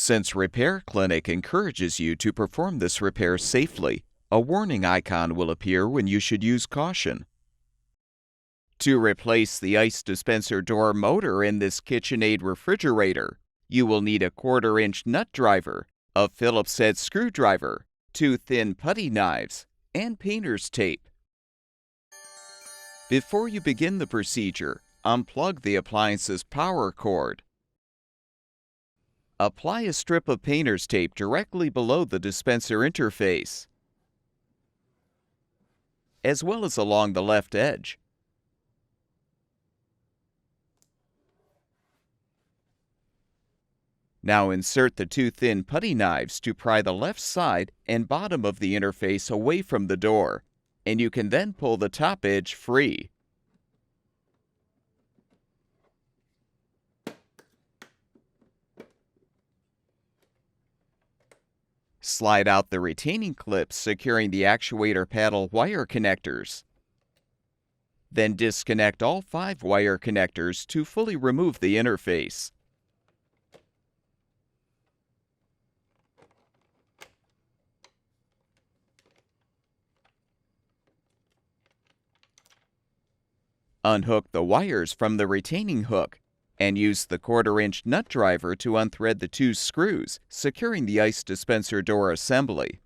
Since Repair Clinic encourages you to perform this repair safely, a warning icon will appear when you should use caution. To replace the ice dispenser door motor in this KitchenAid refrigerator, you will need a 1/4-inch nut driver, a Phillips head screwdriver, 2 thin putty knives, and painter's tape. Before you begin the procedure, unplug the appliance's power cord. Apply a strip of painter's tape directly below the dispenser interface, as well as along the left edge. Now insert the 2 thin putty knives to pry the left side and bottom of the interface away from the door, and you can then pull the top edge free. Slide out the retaining clips securing the actuator paddle wire connectors. Then disconnect all 5 wire connectors to fully remove the interface. Unhook the wires from the retaining hook and use the 1/4-inch nut driver to unthread the 2 screws securing the ice dispenser door assembly.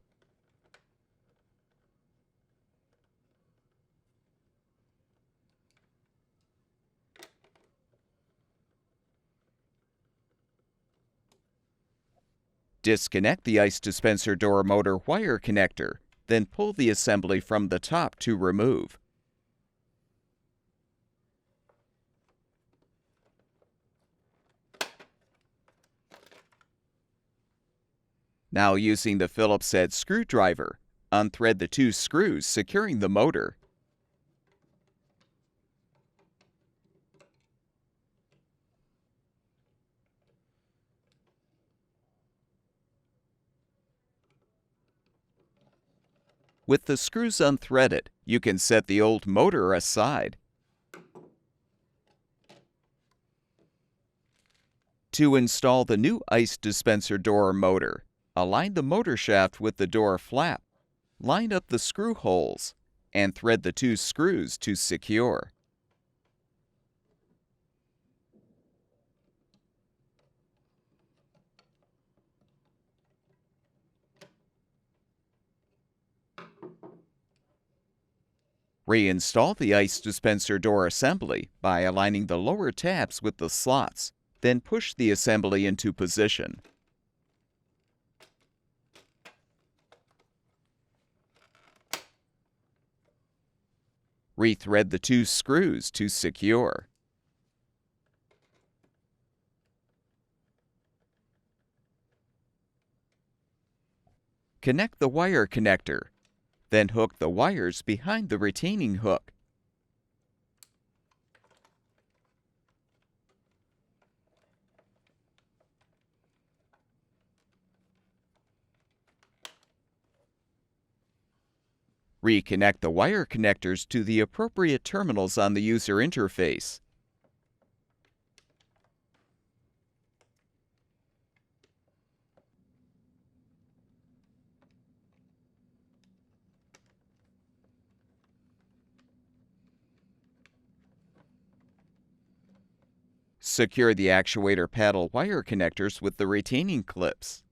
Disconnect the ice dispenser door motor wire connector, then pull the assembly from the top to remove. Now using the Phillips head screwdriver, unthread the 2 screws securing the motor. With the screws unthreaded, you can set the old motor aside. To install the new ice dispenser door motor, align the motor shaft with the door flap, line up the screw holes, and thread the 2 screws to secure. Reinstall the ice dispenser door assembly by aligning the lower tabs with the slots, then push the assembly into position. Rethread the 2 screws to secure. Connect the wire connector, then hook the wires behind the retaining hook. Reconnect the wire connectors to the appropriate terminals on the user interface. Secure the actuator paddle wire connectors with the retaining clips.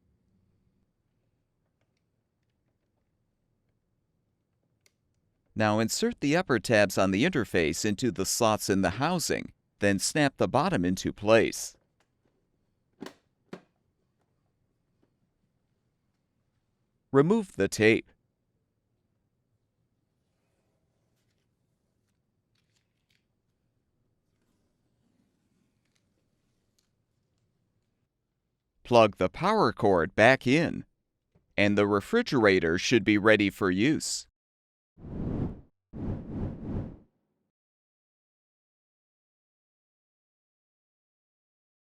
Now insert the upper tabs on the interface into the slots in the housing, then snap the bottom into place. Remove the tape. Plug the power cord back in, and the refrigerator should be ready for use.